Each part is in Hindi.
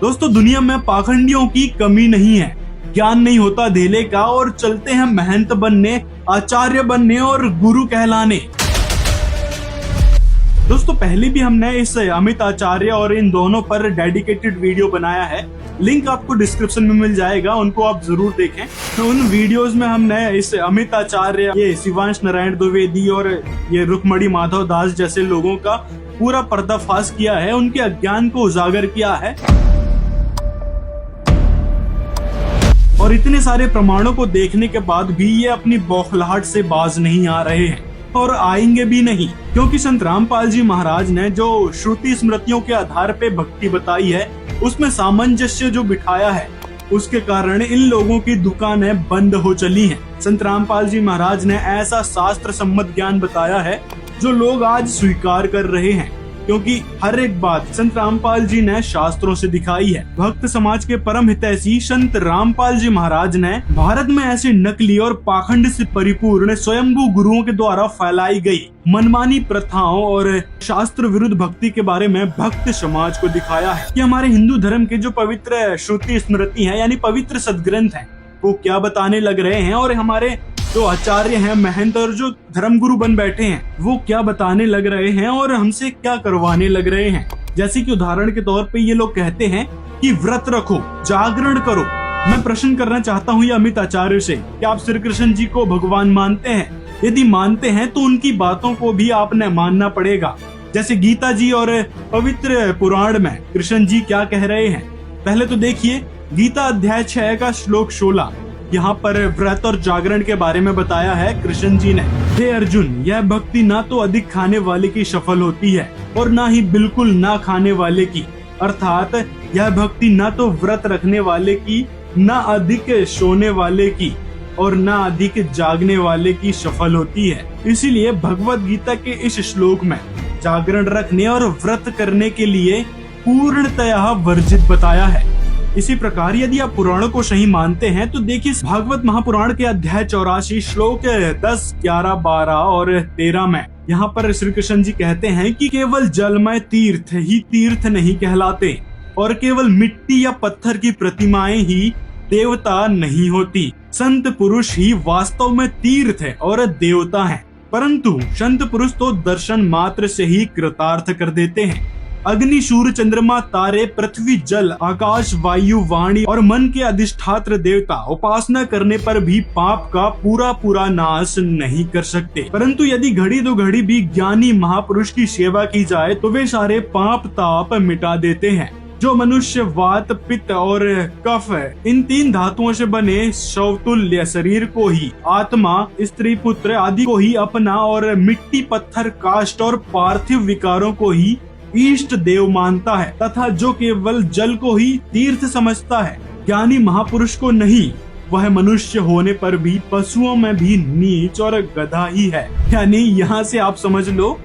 दोस्तों दुनिया में पाखंडियों की कमी नहीं है। ज्ञान नहीं होता धेले का और चलते हैं महंत बनने, आचार्य बनने और गुरु कहलाने। दोस्तों पहले भी हमने इस अमित आचार्य और इन दोनों पर डेडिकेटेड वीडियो बनाया है, लिंक आपको डिस्क्रिप्शन में मिल जाएगा, उनको आप जरूर देखें। तो उन वीडियोस में हमने इस अमित आचार्य, ये शिवांश नारायण द्विवेदी और ये रुक्मणी माधव दास जैसे लोगों का पूरा पर्दाफाश किया है, उनके अज्ञान को उजागर किया है और इतने सारे प्रमाणों को देखने के बाद भी ये अपनी बौखलाहट से बाज नहीं आ रहे हैं और आएंगे भी नहीं, क्योंकि संत रामपाल जी महाराज ने जो श्रुति स्मृतियों के आधार पे भक्ति बताई है, उसमें सामंजस्य जो बिठाया है, उसके कारण इन लोगों की दुकानें बंद हो चली हैं। संत रामपाल जी महाराज ने ऐसा शास्त्र सम्मत ज्ञान बताया है जो लोग आज स्वीकार कर रहे हैं, क्योंकि हर एक बात संत रामपाल जी ने शास्त्रों से दिखाई है। भक्त समाज के परम हितैषी संत रामपाल जी महाराज ने भारत में ऐसे नकली और पाखंड से परिपूर्ण स्वयंभू गुरुओं के द्वारा फैलाई गई मनमानी प्रथाओं और शास्त्र विरुद्ध भक्ति के बारे में भक्त समाज को दिखाया है कि हमारे हिंदू धर्म के जो पवित्र श्रुति स्मृति है, यानी पवित्र सदग्रंथ है, वो क्या बताने लग रहे हैं और हमारे जो आचार्य हैं, महंत और जो धर्मगुरु बन बैठे हैं, वो क्या बताने लग रहे हैं और हमसे क्या करवाने लग रहे हैं। जैसे कि उदाहरण के तौर पे ये लोग कहते हैं कि व्रत रखो, जागरण करो। मैं प्रश्न करना चाहता हूँ ये अमित आचार्य से, क्या आप श्री कृष्ण जी को भगवान मानते हैं? यदि मानते हैं तो उनकी बातों को भी आपने मानना पड़ेगा। जैसे गीता जी और पवित्र पुराण में कृष्ण जी क्या कह रहे हैं, पहले तो देखिए गीता अध्याय 6 का श्लोक 16, यहाँ पर व्रत और जागरण के बारे में बताया है कृष्ण जी ने। हे अर्जुन, यह भक्ति ना तो अधिक खाने वाले की सफल होती है और ना ही बिल्कुल ना खाने वाले की, अर्थात यह भक्ति ना तो व्रत रखने वाले की, ना अधिक सोने वाले की और ना अधिक जागने वाले की सफल होती है। इसीलिए भगवत गीता के इस श्लोक में जागरण रखने और व्रत करने के लिए पूर्णतया वर्जित बताया है। इसी प्रकार यदि आप पुराणों को सही मानते हैं तो देखिए भागवत महापुराण के अध्याय 84 श्लोक 10, 11, 12 और 13 में यहाँ पर श्री कृष्ण जी कहते हैं कि केवल जलमय तीर्थ ही तीर्थ नहीं कहलाते और केवल मिट्टी या पत्थर की प्रतिमाएं ही देवता नहीं होती। संत पुरुष ही वास्तव में तीर्थ है और देवता है, परंतु संत पुरुष तो दर्शन मात्र से ही कृतार्थ कर देते हैं। अग्नि, सूर्य, चंद्रमा, तारे, पृथ्वी, जल, आकाश, वायु, वाणी और मन के अधिष्ठात्र देवता उपासना करने पर भी पाप का पूरा नाश नहीं कर सकते, परंतु यदि घड़ी दो घड़ी भी ज्ञानी महापुरुष की सेवा की जाए तो वे सारे पाप ताप मिटा देते हैं। जो मनुष्य वात, पित्त और कफ इन 3 धातुओं से बने शवतुल्य शरीर को ही आत्मा, स्त्री, पुत्र आदि को ही अपना और मिट्टी, पत्थर, काष्ठ और पार्थिव विकारों को ही इष्ट देव मानता है तथा जो केवल जल को ही तीर्थ समझता है, ज्ञानी महापुरुष को नहीं, वह मनुष्य होने पर भी पशुओं में भी नीच और गधा ही है। यानी यहाँ से आप समझ लो,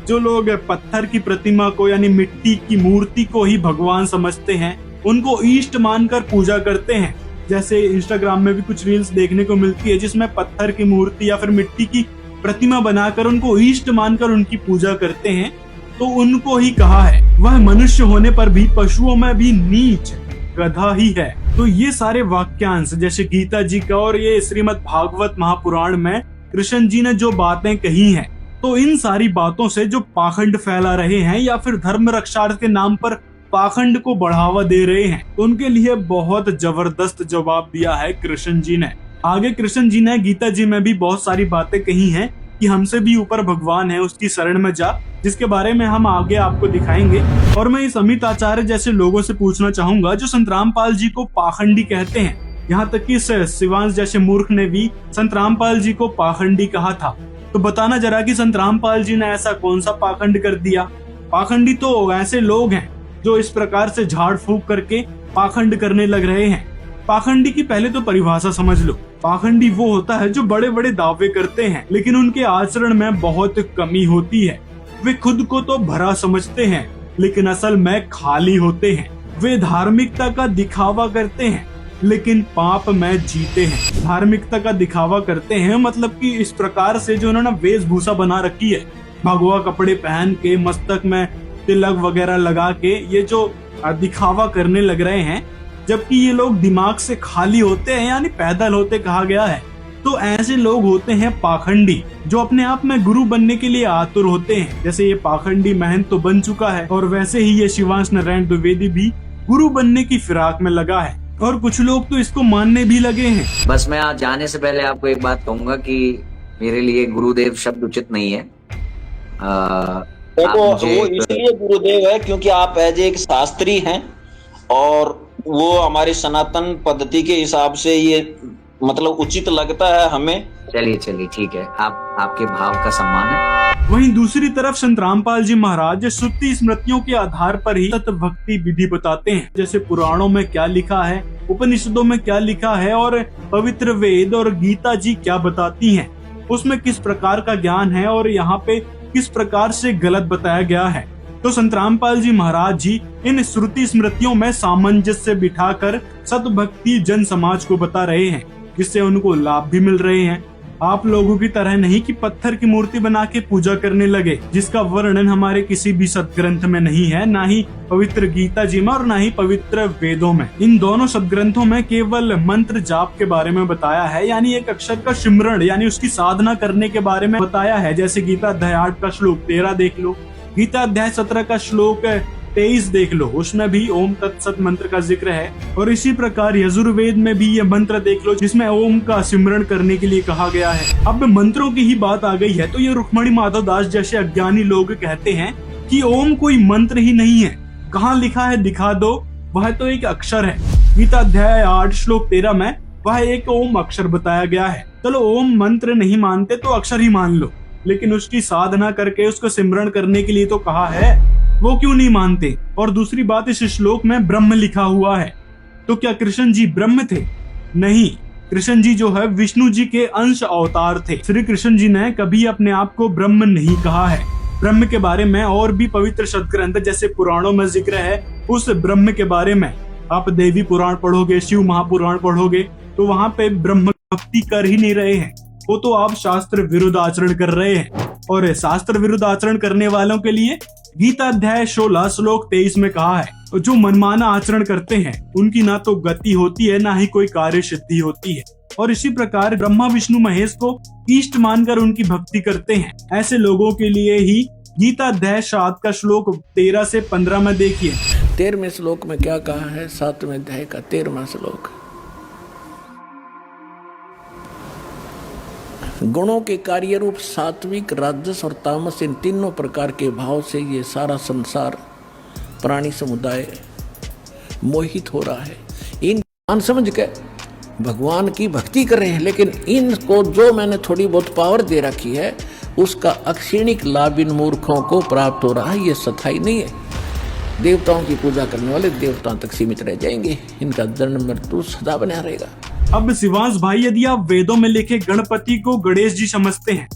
जो लोग पत्थर की प्रतिमा को यानी मिट्टी की मूर्ति को ही भगवान समझते हैं, उनको इष्ट मानकर पूजा करते हैं। जैसे इंस्टाग्राम में भी कुछ रील्स देखने को मिलती है जिसमें पत्थर की मूर्ति या फिर मिट्टी की प्रतिमा बनाकर उनको इष्ट मानकर उनकी पूजा करते हैं, तो उनको ही कहा है वह मनुष्य होने पर भी पशुओं में भी नीच गधा ही है। तो ये सारे वाक्यांश जैसे गीता जी का और ये श्रीमद् भागवत महापुराण में कृष्ण जी ने जो बातें कही हैं, तो इन सारी बातों से जो पाखंड फैला रहे हैं या फिर धर्म रक्षार्थ के नाम पर पाखंड को बढ़ावा दे रहे हैं, तो उनके लिए बहुत जबरदस्त जवाब दिया है कृष्ण जी ने। आगे कृष्ण जी ने गीता जी में भी बहुत सारी बातें कही हैं कि हमसे भी ऊपर भगवान है, उसकी शरण में जा, जिसके बारे में हम आगे आपको दिखाएंगे। और मैं इस अमित आचार्य जैसे लोगों से पूछना चाहूंगा जो संत रामपाल जी को पाखंडी कहते हैं, यहाँ तक कि शिवांश जैसे मूर्ख ने भी संत रामपाल जी को पाखंडी कहा था, तो बताना जरा कि संत रामपाल जी ने ऐसा कौन सा पाखंड कर दिया। पाखंडी तो ऐसे लोग हैं जो इस प्रकार से झाड़ फूक करके पाखंड करने लग रहे हैं। पाखंडी की पहले तो परिभाषा समझ लो। पाखंडी वो होता है जो बड़े बड़े दावे करते हैं लेकिन उनके आचरण में बहुत कमी होती है। वे खुद को तो भरा समझते हैं लेकिन असल में खाली होते हैं। वे धार्मिकता का दिखावा करते हैं लेकिन पाप में जीते हैं। धार्मिकता का दिखावा करते हैं मतलब कि इस प्रकार से जो उन्होंने वेशभूषा बना रखी है, भगवा कपड़े पहन के, मस्तक में तिलक वगैरह लगा के, ये जो दिखावा करने लग रहे हैं, जबकि ये लोग दिमाग से खाली होते हैं, यानी पैदल होते कहा गया है। तो ऐसे लोग होते हैं पाखंडी, जो अपने आप में गुरु बनने के लिए आतुर होते हैं। जैसे ये पाखंडी महंत तो बन चुका है, और वैसे ही ये शिवांश नारायण द्विवेदी भी गुरु बनने की फिराक में लगा है, और कुछ लोग तो इसको मानने भी लगे हैं। बस मैं आज जाने से पहले आपको एक बात कहूंगा कि मेरे लिए गुरुदेव शब्द उचित नहीं है। देखो, वो इसलिए गुरुदेव है क्योंकि आप एज एक शास्त्री हैं, और वो हमारी सनातन पद्धति के हिसाब से ये मतलब उचित लगता है हमें। चलिए ठीक है, आपके भाव का सम्मान है। वहीं दूसरी तरफ संत रामपाल जी महाराज श्रुति स्मृतियों के आधार पर ही तत्व भक्ति विधि बताते हैं। जैसे पुराणों में क्या लिखा है, उपनिषदों में क्या लिखा है, और पवित्र वेद और गीता जी क्या बताती हैं, उसमें किस प्रकार का ज्ञान है और यहाँ पे किस प्रकार से गलत बताया गया है। तो संत रामपाल जी महाराज जी इन श्रुति स्मृतियों में सामंजस्य बिठाकर सतभक्ति जन समाज को बता रहे हैं, जिससे उनको लाभ भी मिल रहे हैं। आप लोगों की तरह नहीं कि पत्थर की मूर्ति बना के पूजा करने लगे, जिसका वर्णन हमारे किसी भी सदग्रंथ में नहीं है, ना ही पवित्र गीता जी में और ना ही पवित्र वेदों में। इन दोनों सदग्रंथों में केवल मंत्र जाप के बारे में बताया है, यानी एक अक्षर का सिमरण यानी उसकी साधना करने के बारे में बताया है। जैसे गीता अध्याय 8 का श्लोक 13 देख लो, गीता अध्याय 17 का श्लोक 23 देख लो, उसमें भी ओम तत्सत मंत्र का जिक्र है। और इसी प्रकार यजुर्वेद में भी ये मंत्र देख लो, जिसमें ओम का सिमरण करने के लिए कहा गया है। अब मंत्रों की ही बात आ गई है, तो ये रुक्मणी माधव दास जैसे अज्ञानी लोग कहते हैं कि ओम कोई मंत्र ही नहीं है। कहाँ लिखा है दिखा दो, वह तो एक अक्षर है। गीता अध्याय 8 श्लोक 13 में वह एक ओम अक्षर बताया गया है। चलो ओम मंत्र नहीं मानते तो अक्षर ही मान लो, लेकिन उसकी साधना करके उसको सिमरण करने के लिए तो कहा है, वो क्यों नहीं मानते। और दूसरी बात, इस श्लोक में ब्रह्म लिखा हुआ है, तो क्या कृष्ण जी ब्रह्म थे? नहीं, कृष्ण जी जो है विष्णु जी के अंश अवतार थे। श्री कृष्ण जी ने कभी अपने आप को ब्रह्म नहीं कहा है। ब्रह्म के बारे में और भी पवित्र सदग्रंथ जैसे पुराणों में जिक्र है। उस ब्रह्म के बारे में आप देवी पुराण पढ़ोगे, शिव महापुराण पढ़ोगे, तो वहां पे ब्रह्म भक्ति कर ही नहीं रहे हैं, वो तो आप शास्त्र विरुद्ध आचरण कर रहे हैं। और शास्त्र विरुद्ध आचरण करने वालों के लिए गीता अध्याय 16 श्लोक 23 में कहा है, जो मनमाना आचरण करते हैं उनकी ना तो गति होती है, ना ही कोई कार्य सिद्धि होती है। और इसी प्रकार ब्रह्मा विष्णु महेश को इष्ट मानकर उनकी भक्ति करते हैं। ऐसे लोगों के लिए ही गीता अध्याय 7 का श्लोक 13 से 15 में देखिए। 13वें श्लोक में क्या कहा है? 7वें अध्याय का 13वां श्लोक, गुणों के कार्य रूप सात्विक, राजस और तामस, इन तीनों प्रकार के भाव से ये सारा संसार प्राणी समुदाय मोहित हो रहा है। इन ज्ञान समझ के भगवान की भक्ति कर रहे हैं, लेकिन इनको जो मैंने थोड़ी बहुत पावर दे रखी है उसका अक्षीणिक लाभ इन मूर्खों को प्राप्त हो रहा है। ये सच्चाई नहीं है। देवताओं की पूजा करने वाले देवताओं तक सीमित रह जाएंगे, इनका जन्म मृत्यु सदा बना रहेगा। अब शिवांश भाई, यदि आप वेदों में लिखे गणपति को गणेश जी समझते हैं,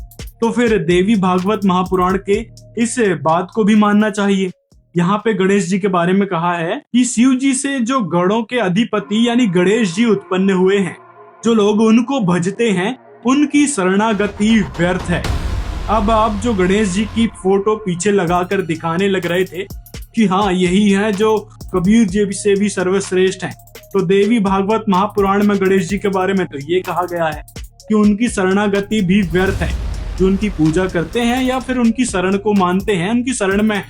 तो फिर देवी भागवत महापुराण के इस बात को भी मानना चाहिए। यहाँ पे गणेश जी के बारे में कहा है कि शिव जी से जो गणों के अधिपति यानी गणेश जी उत्पन्न हुए हैं, जो लोग उनको भजते हैं उनकी शरणागति व्यर्थ है। अब आप जो गणेश जी की फोटो पीछे लगाकर दिखाने लग रहे थे कि हाँ यही है जो कबीर जी से भी सर्वश्रेष्ठ हैं, तो देवी भागवत महापुराण में गणेश जी के बारे में तो ये कहा गया है कि उनकी शरणागति भी व्यर्थ है। जो उनकी पूजा करते हैं या फिर उनकी शरण को मानते हैं, उनकी शरण में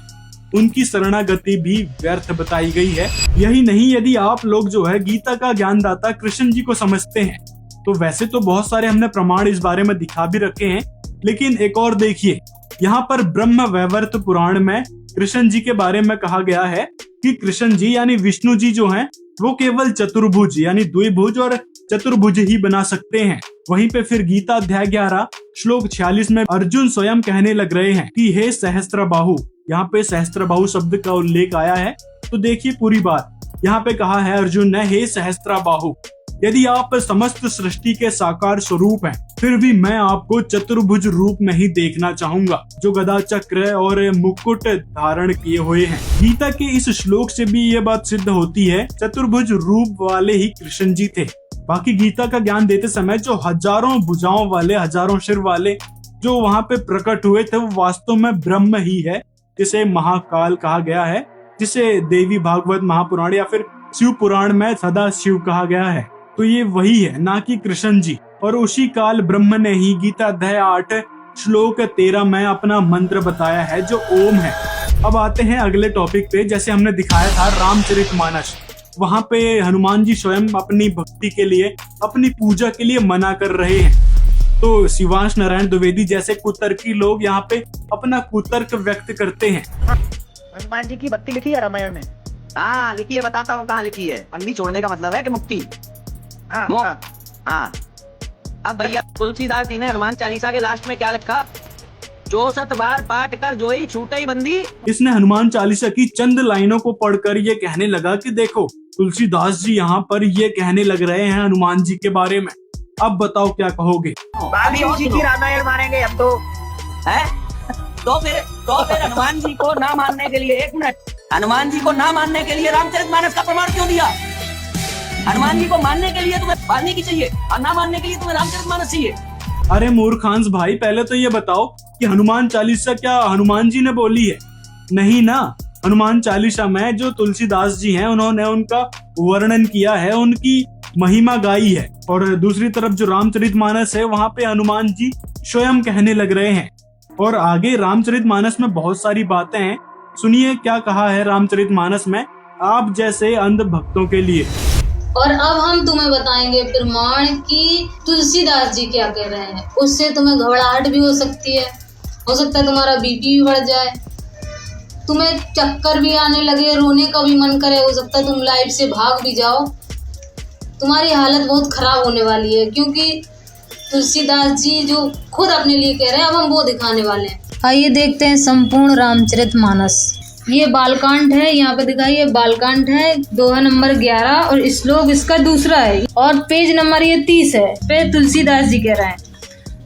उनकी शरणागति भी व्यर्थ बताई गई है। यही नहीं, यदि आप लोग जो है गीता का ज्ञानदाता कृष्ण जी को समझते हैं, तो वैसे तो बहुत सारे हमने प्रमाण इस बारे में दिखा भी रखे हैं, लेकिन एक और देखिए, यहाँ पर ब्रह्म वैवर्त पुराण में कृष्ण जी के बारे में कहा गया है कि कृष्ण जी यानी विष्णु जी जो हैं वो केवल चतुर्भुज यानी द्विभुज और चतुर्भुज ही बना सकते हैं। वहीं पे फिर गीता अध्याय 11 श्लोक 46 में अर्जुन स्वयं कहने लग रहे हैं कि हे सहस्त्रबाहु, यहाँ पे सहस्त्रबाहु शब्द का उल्लेख आया है। तो देखिए पूरी बात, यहाँ पे कहा है अर्जुन ने, हे सहस्त्रबाहु, यदि आप समस्त सृष्टि के साकार स्वरूप हैं, फिर भी मैं आपको चतुर्भुज रूप में ही देखना चाहूंगा, जो गदा चक्र और मुकुट धारण किए हुए हैं। गीता के इस श्लोक से भी ये बात सिद्ध होती है, चतुर्भुज रूप वाले ही कृष्ण जी थे। बाकी गीता का ज्ञान देते समय जो हजारों भुजाओं वाले, हजारों सिर वाले जो वहाँ पे प्रकट हुए थे, वो वास्तव में ब्रह्म ही है, जिसे महाकाल कहा गया है। जिसे देवी भागवत महापुराण या फिर शिव पुराण में सदा शिव कहा गया है, तो ये वही है, ना कि कृष्ण जी। और उसी काल ब्रह्म ने ही गीता अध्याय 8 श्लोक 13 में अपना मंत्र बताया है जो ओम है। अब आते हैं अगले टॉपिक पे। जैसे हमने दिखाया था रामचरितमानस, वहाँ पे हनुमान जी स्वयं अपनी भक्ति के लिए, अपनी पूजा के लिए मना कर रहे हैं। तो शिवांश नारायण द्विवेदी जैसे कुतर्की लोग यहाँ पे अपना कुतर्क व्यक्त करते हैं। हनुमान जी की भक्ति लिखी है रामायण में? हाँ लिखी है, बताता हूँ कहाँ लिखी है। पन्नी छोड़ने का मतलब है कि मुक्ति। हाँ, हाँ हाँ। अब भैया तुलसीदास जी ने हनुमान चालीसा के लास्ट में क्या लिखा? 64 बार पाठ कर जोई छूटे बंदी। इसने हनुमान चालीसा की चंद लाइनों को पढ़कर ये कहने लगा कि देखो तुलसीदास जी यहाँ पर ये कहने लग रहे हैं हनुमान जी के बारे में। अब बताओ क्या कहोगे? वाल्मीकि जी की रामायण मानेंगे अब तो है? तो फिर हनुमान जी को ना मानने के लिए, एक मिनट, हनुमान जी को ना मानने के लिए रामचरितमानस का प्रमाण क्यों दिया? हनुमान जी को मानने के लिए तुम्हें वाल्मीकि चाहिए और ना मानने के लिए तुम्हें रामचरितमानस चाहिए। अरे मूर्खांस भाई, पहले तो ये बताओ कि हनुमान चालीसा क्या हनुमान जी ने बोली है? नहीं ना। हनुमान चालीसा में जो तुलसीदास जी हैं उन्होंने उनका वर्णन किया है, उनकी महिमा गाई है। और दूसरी तरफ जो रामचरितमानस है वहाँ पे हनुमान जी स्वयं कहने लग रहे हैं। और आगे रामचरितमानस में बहुत सारी बातें हैं, सुनिए क्या कहा है रामचरितमानस में आप जैसे अंध भक्तों के लिए। और अब हम तुम्हें बताएंगे प्रमाण कि तुलसीदास जी क्या कह रहे हैं। उससे तुम्हें घबराहट भी हो सकती है, हो सकता है तुम्हारा बीपी भी बढ़ जाए, तुम्हें चक्कर भी आने लगे, रोने का भी मन करे, हो सकता है तुम लाइफ से भाग भी जाओ। तुम्हारी हालत बहुत खराब होने वाली है, क्योंकि तुलसीदास जी जो खुद अपने लिए कह रहे हैं, अब हम वो दिखाने वाले हैं। आइए देखते हैं संपूर्ण रामचरितमानस। ये बालकांड है, यहाँ पे दिखाइए बालकांड है, दोहा नंबर 11 और श्लोक इसका दूसरा है और पेज नंबर ये 30 है। पे तुलसीदास जी कह रहे हैं,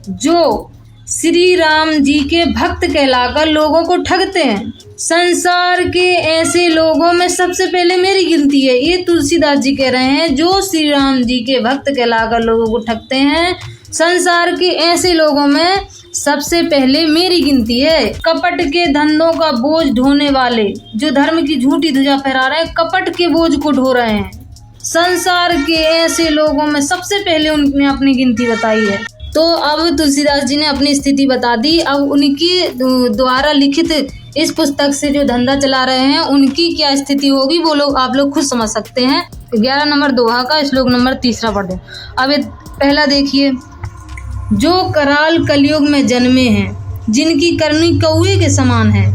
जो श्री राम जी के भक्त कहलाकर लोगों को ठगते हैं, संसार के ऐसे लोगों में सबसे पहले मेरी गिनती है। ये तुलसीदास जी कह रहे हैं, जो श्री राम जी के भक्त कहलाकर लोगों को ठगते हैं, संसार के ऐसे लोगों में सबसे पहले मेरी गिनती है। कपट के धंधों का बोझ ढोने वाले, जो धर्म की झूठी ध्वजा फहरा रहे हैं, कपट के बोझ को ढो रहे हैं, संसार के ऐसे लोगों में सबसे पहले उन्होंने अपनी गिनती बताई है। तो अब तुलसीदास जी ने अपनी स्थिति बता दी। अब उनकी द्वारा लिखित इस पुस्तक से जो धंधा चला रहे हैं उनकी क्या स्थिति होगी वो लोग आप लोग खुद समझ सकते हैं। 11 नंबर दोहा का श्लोक नंबर 3 पढ़ दें। अब पहला देखिए, जो कराल कलयुग में जन्मे हैं, जिनकी करनी कौवे के समान है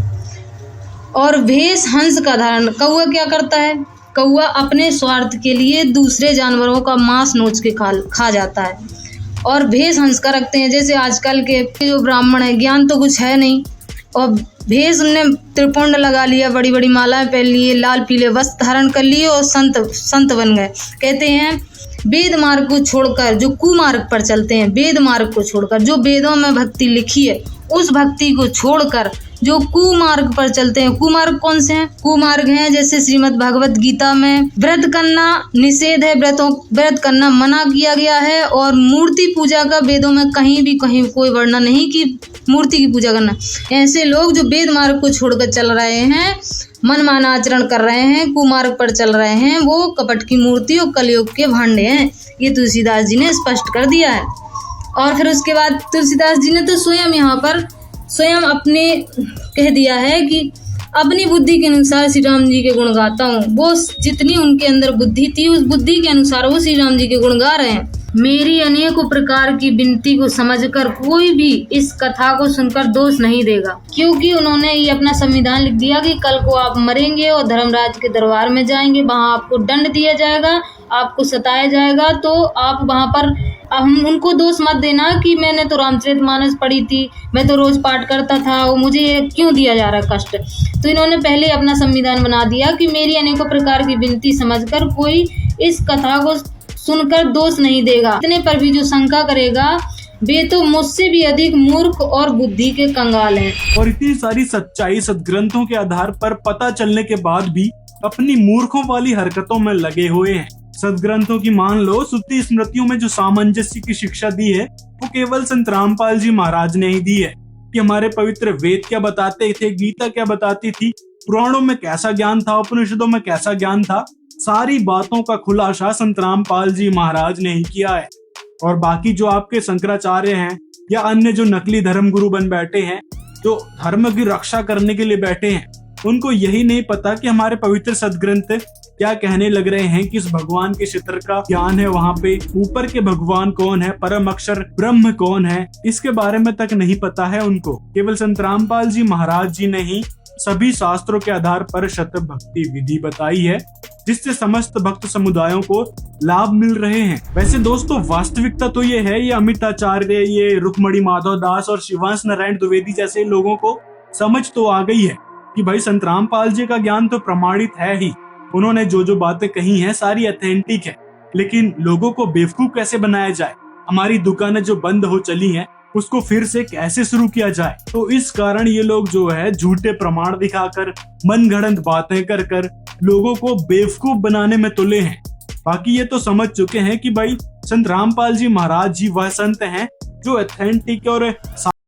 और भेष हंस का धारण। कौवा क्या करता है? कौवा अपने स्वार्थ के लिए दूसरे जानवरों का मांस नोच के खा जाता है और भेष हंस का रखते हैं। जैसे आजकल के जो ब्राह्मण है, ज्ञान तो कुछ है नहीं और भेष ने त्रिपुंड लगा लिया, बड़ी बड़ी मालाएं पहन लिए, लाल पीले वस्त्र धारण कर लिए और संत बन गए। कहते हैं वेद मार्ग को छोड़कर जो कुमार्ग पर चलते हैं, वेद मार्ग को छोड़कर, जो वेदों में भक्ति लिखी है उस भक्ति को छोड़कर जो कुमार्ग पर चलते हैं। कुमार्ग कौन से हैं? कुमार्ग हैं जैसे श्रीमद् भगवत गीता में व्रत करना निषेध है, व्रत करना मना किया गया है और मूर्ति पूजा का वेदों में कहीं कोई वर्णन नहीं कि मूर्ति की पूजा करना। ऐसे लोग जो वेद मार्ग को छोड़कर चल रहे हैं, मनमाना आचरण कर रहे हैं, कुमार्ग पर चल रहे हैं, वो कपट की मूर्ति और कलयुग के भांडे हैं। ये तुलसीदास जी ने स्पष्ट कर दिया है। और फिर उसके बाद तुलसीदास जी ने तो स्वयं अपने कह दिया है कि अपनी बुद्धि के अनुसार श्री राम जी के गुण गाता हूँ। वो जितनी उनके अंदर बुद्धि थी उस बुद्धि के अनुसार वो श्री राम जी के गुण गा रहे हैं। मेरी अनेकों प्रकार की विनती को समझकर कोई भी इस कथा को सुनकर दोष नहीं देगा, क्योंकि उन्होंने ये अपना संविधान लिख दिया कि कल को आप मरेंगे और धर्मराज के दरबार में जाएंगे, वहाँ आपको दंड दिया जाएगा, आपको सताया जाएगा। तो आप वहाँ पर हम उनको दोष मत देना कि मैंने तो रामचरितमानस पढ़ी थी, मैं तो रोज पाठ करता था, वो मुझे क्यों दिया जा रहा है कष्ट। तो इन्होंने पहले अपना संविधान बना दिया कि मेरी अनेकों प्रकार की विनती समझकर कोई इस कथा को सुनकर दोष नहीं देगा। इतने पर भी जो शंका करेगा वे तो मुझसे भी अधिक मूर्ख और बुद्धि के कंगाल हैं। और इतनी सारी सच्चाई सदग्रंथों के आधार पर पता चलने के बाद भी अपनी मूर्खों वाली हरकतों में लगे हुए हैं। सदग्रंथों की मान लो, श्रुति स्मृतियों में जो सामंजस्य की शिक्षा दी है वो केवल संत रामपाल जी महाराज ने ही दी है। कि हमारे पवित्र वेद क्या बताते थे, गीता क्या बताती थी, पुराणों में कैसा ज्ञान था, उपनिषदों में कैसा ज्ञान था, सारी बातों का खुलासा संत रामपाल जी महाराज ने ही किया है। और बाकी जो आपके शंकराचार्य हैं या अन्य जो नकली धर्म गुरु बन बैठे हैं, जो धर्म की रक्षा करने के लिए बैठे हैं, उनको यही नहीं पता कि हमारे पवित्र सदग्रंथ क्या कहने लग रहे हैं, किस भगवान के क्षेत्र का ज्ञान है, वहाँ पे ऊपर के भगवान कौन है, परम अक्षर ब्रह्म कौन है, इसके बारे में तक नहीं पता है उनको। केवल संत रामपाल जी महाराज जी ने ही सभी शास्त्रों के आधार पर शत भक्ति विधि बताई है, जिससे समस्त भक्त समुदायों को लाभ मिल रहे हैं। वैसे दोस्तों, वास्तविकता तो ये है, ये अमिताचार्य, ये रुक्मणी माधव दास और शिवांश नारायण द्विवेदी जैसे लोगों को समझ तो आ गई है कि भाई संत रामपाल जी का ज्ञान तो प्रमाणित है ही, उन्होंने जो जो बातें कही हैं सारी ऑथेंटिक है। लेकिन लोगों को बेवकूफ कैसे बनाया जाए, हमारी दुकानें जो बंद हो चली हैं उसको फिर से कैसे शुरू किया जाए, तो इस कारण ये लोग जो है झूठे प्रमाण दिखाकर, मनगढ़ंत बातें कर कर लोगों को बेवकूफ बनाने में तुले हैं। बाकी ये तो समझ चुके हैं कि भाई संत रामपाल जी महाराज जी वह संत हैं जो ऑथेंटिक और